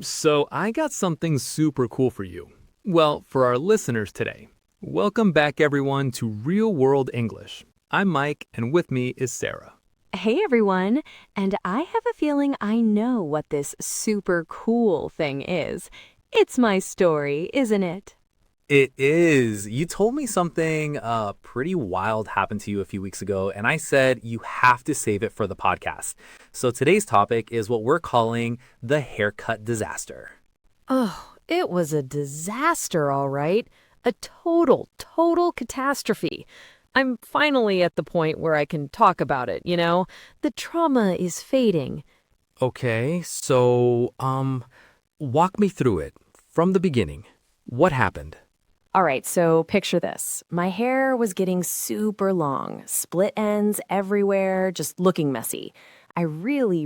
So I got something super cool for you. Well, for our listeners today. Welcome back, everyone, to Real World English. I'm Mike, and with me is Sarah. Hey everyone, and I have a feeling I know what this super cool thing is. It's my story, isn't it? It is. You told me something pretty wild happened to you a few weeks ago, and I said you have to save it for the podcast. So today's topic is what we're calling the haircut disaster. Oh, it was a disaster, all right. A total catastrophe. I'm finally at the point where I can talk about it, you know? The trauma is fading. Okay, so, walk me through it from the beginning. What happened? All right, so picture this. My hair was getting super long, split ends everywhere, just looking messy. I really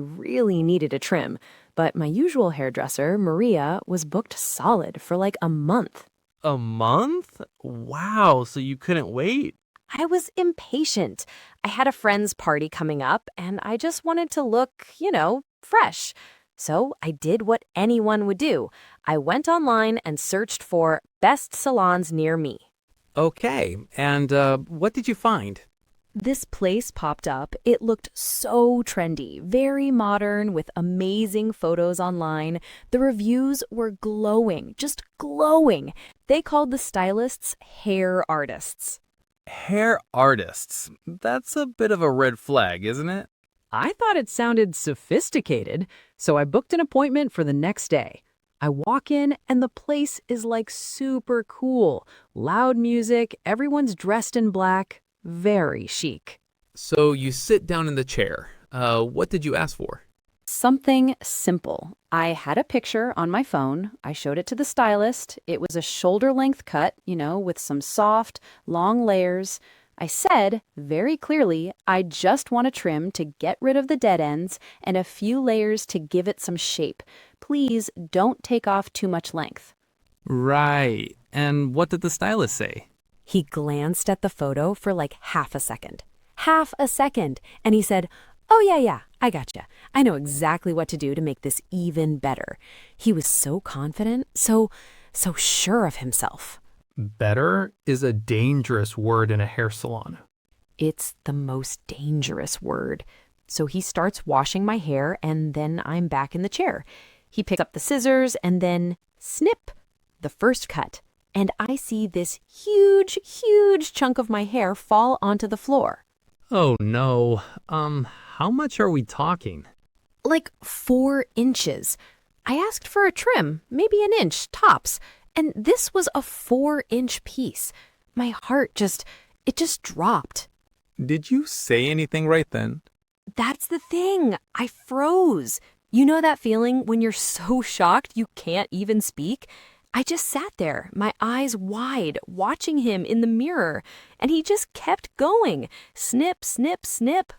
needed a trim, but my usual hairdresser, Maria, was booked solid for like a month. A month? Wow, so you couldn't wait? I was impatient. I had a friend's party coming up, and I just wanted to look, fresh. So I did what anyone would do. I went online and searched for best salons near me. Okay, and what did you find? This place popped up. It looked so trendy, very modern, with amazing photos online. The reviews were glowing, just glowing. They called the stylists hair artists. Hair artists. That's a bit of a red flag, isn't it? I thought it sounded sophisticated, so I booked an appointment for the next day. I walk in, and the place is like super cool. Loud music, everyone's dressed in black, very chic. So you sit down in the chair. What did you ask for? Something simple. I had a picture on my phone. I showed it to the stylist. It was a shoulder-length cut, with some soft, long layers. I said, very clearly, I just want a trim to get rid of the dead ends and a few layers to give it some shape. Please don't take off too much length. Right. And what did the stylist say? He glanced at the photo for like half a second. Half a second. And he said, "Oh, yeah, I gotcha. I know exactly what to do to make this even better." He was so confident, so sure of himself. Better is a dangerous word in a hair salon. It's the most dangerous word. So he starts washing my hair, and then I'm back in the chair. He picks up the scissors, and then snip, the first cut. And I see this huge chunk of my hair fall onto the floor. Oh no. How much are we talking? Like 4 inches. I asked for a trim, maybe an inch, tops. And this was a 4-inch piece. My heart just dropped. Did you say anything right then? That's the thing. I froze. You know that feeling when you're so shocked you can't even speak? I just sat there, my eyes wide, watching him in the mirror, and he just kept going. Snip, snip, snip.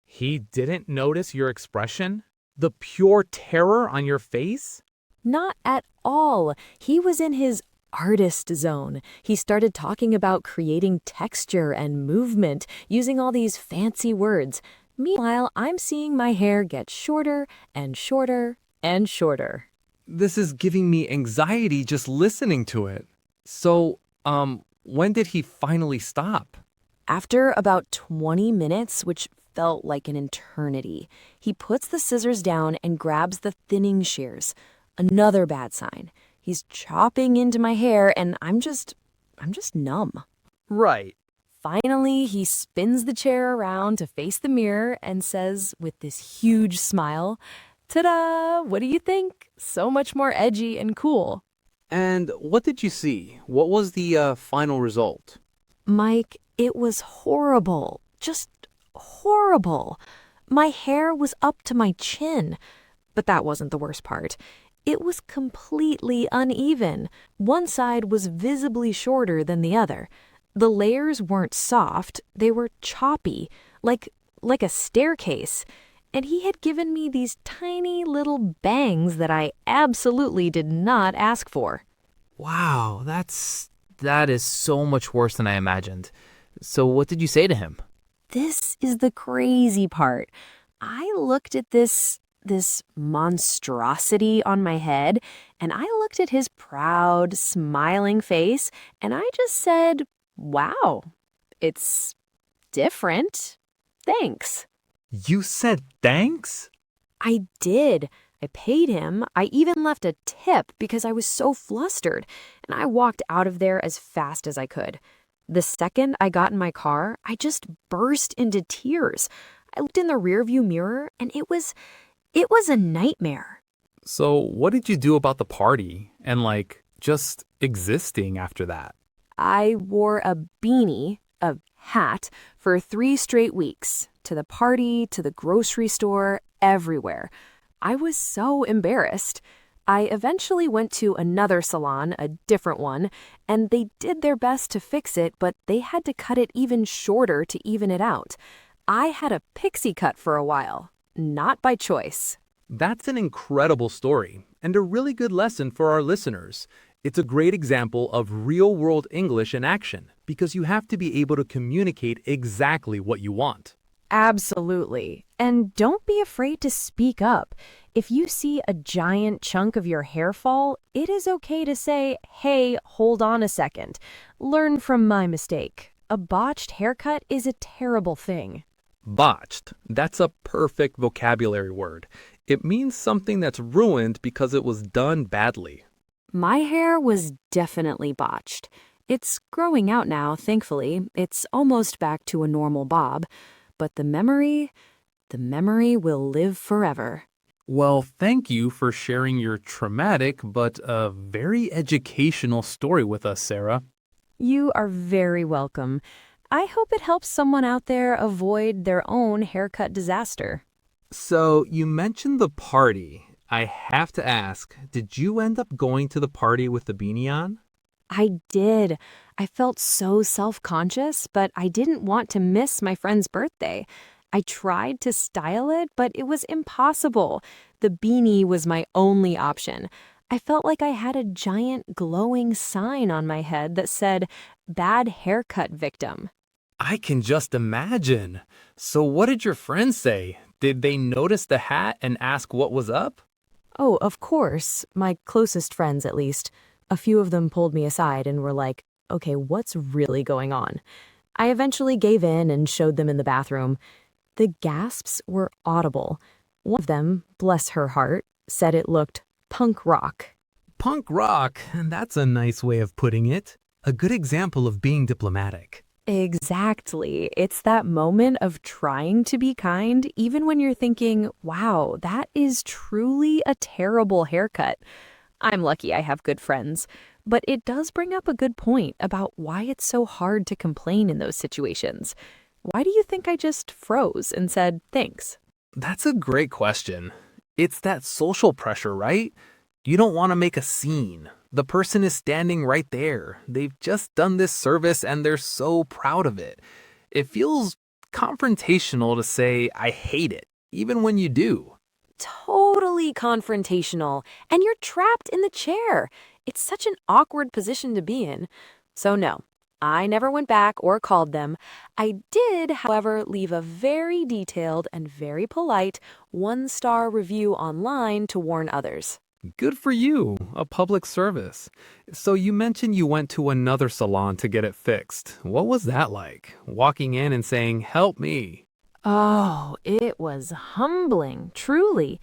He didn't notice your expression? The pure terror on your face? Not at all. He was in his artist zone. He started talking about creating texture and movement, using all these fancy words. Meanwhile, I'm seeing my hair get shorter and shorter and shorter. This is giving me anxiety just listening to it. So, when did he finally stop? After about 20 minutes, which felt like an eternity, he puts the scissors down and grabs the thinning shears. Another bad sign. He's chopping into my hair, and I'm just numb. Right. Finally, he spins the chair around to face the mirror and says with this huge smile, "Ta-da! What do you think? So much more edgy and cool." And what did you see? What was the final result? Mike, it was horrible. Just horrible. My hair was up to my chin. But that wasn't the worst part. It was completely uneven. One side was visibly shorter than the other. The layers weren't soft, they were choppy, like a staircase. And he had given me these tiny little bangs that I absolutely did not ask for. Wow, that is so much worse than I imagined. So what did you say to him? This is the crazy part. I looked at this this monstrosity on my head, and I looked at his proud, smiling face, and I just said, "Wow, it's different. Thanks." You said thanks? I did. I paid him. I even left a tip because I was so flustered, and I walked out of there as fast as I could. The second I got in my car, I just burst into tears. I looked in the rearview mirror, and it was a nightmare. So, what did you do about the party and just existing after that? I wore a beanie, a hat, for 3 straight weeks. To the party, to the grocery store, everywhere. I was so embarrassed. I eventually went to another salon, a different one, and they did their best to fix it, but they had to cut it even shorter to even it out. I had a pixie cut for a while, not by choice. That's an incredible story and a really good lesson for our listeners. It's a great example of real-world English in action because you have to be able to communicate exactly what you want. Absolutely. And don't be afraid to speak up. If you see a giant chunk of your hair fall, it is okay to say, "Hey, hold on a second. Learn from my mistake." A botched haircut is a terrible thing. Botched. That's a perfect vocabulary word. It means something that's ruined because it was done badly. My hair was definitely botched. It's growing out now, thankfully. It's almost back to a normal bob. But the memory will live forever. Well, thank you for sharing your traumatic but very educational story with us, Sarah. You are very welcome. I hope it helps someone out there avoid their own haircut disaster. So, you mentioned the party. I have to ask, did you end up going to the party with the beanie on? I did. I felt so self-conscious, but I didn't want to miss my friend's birthday. I tried to style it, but it was impossible. The beanie was my only option. I felt like I had a giant glowing sign on my head that said, "Bad haircut victim." I can just imagine. So, what did your friends say? Did they notice the hat and ask what was up? Oh, of course, my closest friends at least. A few of them pulled me aside and were like, "Okay, what's really going on?" I eventually gave in and showed them in the bathroom. The gasps were audible. One of them, bless her heart, said it looked punk rock. Punk rock, and that's a nice way of putting it. A good example of being diplomatic. Exactly. It's that moment of trying to be kind, even when you're thinking, "Wow, that is truly a terrible haircut." I'm lucky I have good friends, but it does bring up a good point about why it's so hard to complain in those situations. Why do you think I just froze and said thanks? That's a great question. It's that social pressure, right? You don't want to make a scene. The person is standing right there. They've just done this service and they're so proud of it. It feels confrontational to say, "I hate it," even when you do. Totally confrontational, and you're trapped in the chair. It's such an awkward position to be in. So no, I never went back or called them. I did, however, leave a very detailed and very polite 1-star review online to warn others. Good for you, a public service. So you mentioned you went to another salon to get it fixed. What was that like? Walking in and saying, "Help me." Oh, it was humbling, truly.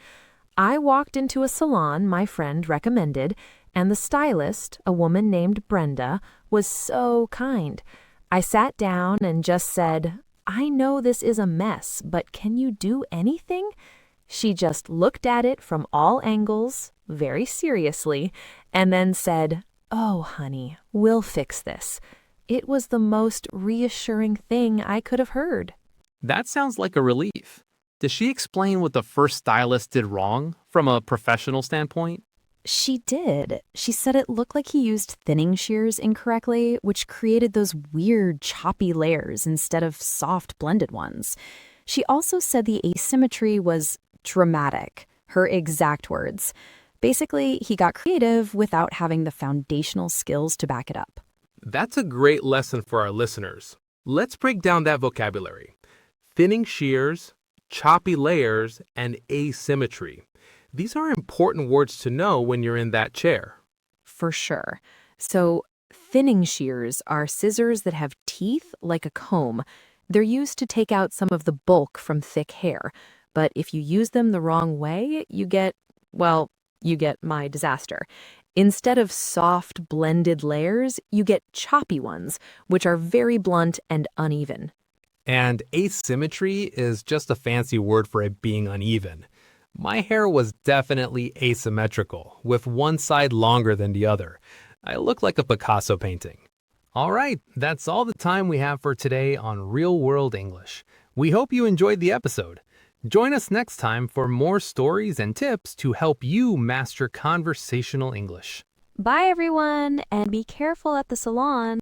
I walked into a salon my friend recommended, and the stylist, a woman named Brenda, was so kind. I sat down and just said, "I know this is a mess, but can you do anything?" She just looked at it from all angles, very seriously, and then said, "Oh, honey, we'll fix this." It was the most reassuring thing I could have heard. That sounds like a relief. Does she explain what the first stylist did wrong from a professional standpoint? She did. She said it looked like he used thinning shears incorrectly, which created those weird choppy layers instead of soft blended ones. She also said the asymmetry was dramatic, her exact words. Basically, he got creative without having the foundational skills to back it up. That's a great lesson for our listeners. Let's break down that vocabulary. Thinning shears, choppy layers, and asymmetry. These are important words to know when you're in that chair. For sure. So, thinning shears are scissors that have teeth like a comb. They're used to take out some of the bulk from thick hair. But if you use them the wrong way, you get my disaster. Instead of soft, blended layers, you get choppy ones, which are very blunt and uneven. And asymmetry is just a fancy word for it being uneven. My hair was definitely asymmetrical, with one side longer than the other. I look like a Picasso painting. All right, that's all the time we have for today on Real World English. We hope you enjoyed the episode. Join us next time for more stories and tips to help you master conversational English. Bye, everyone, and be careful at the salon.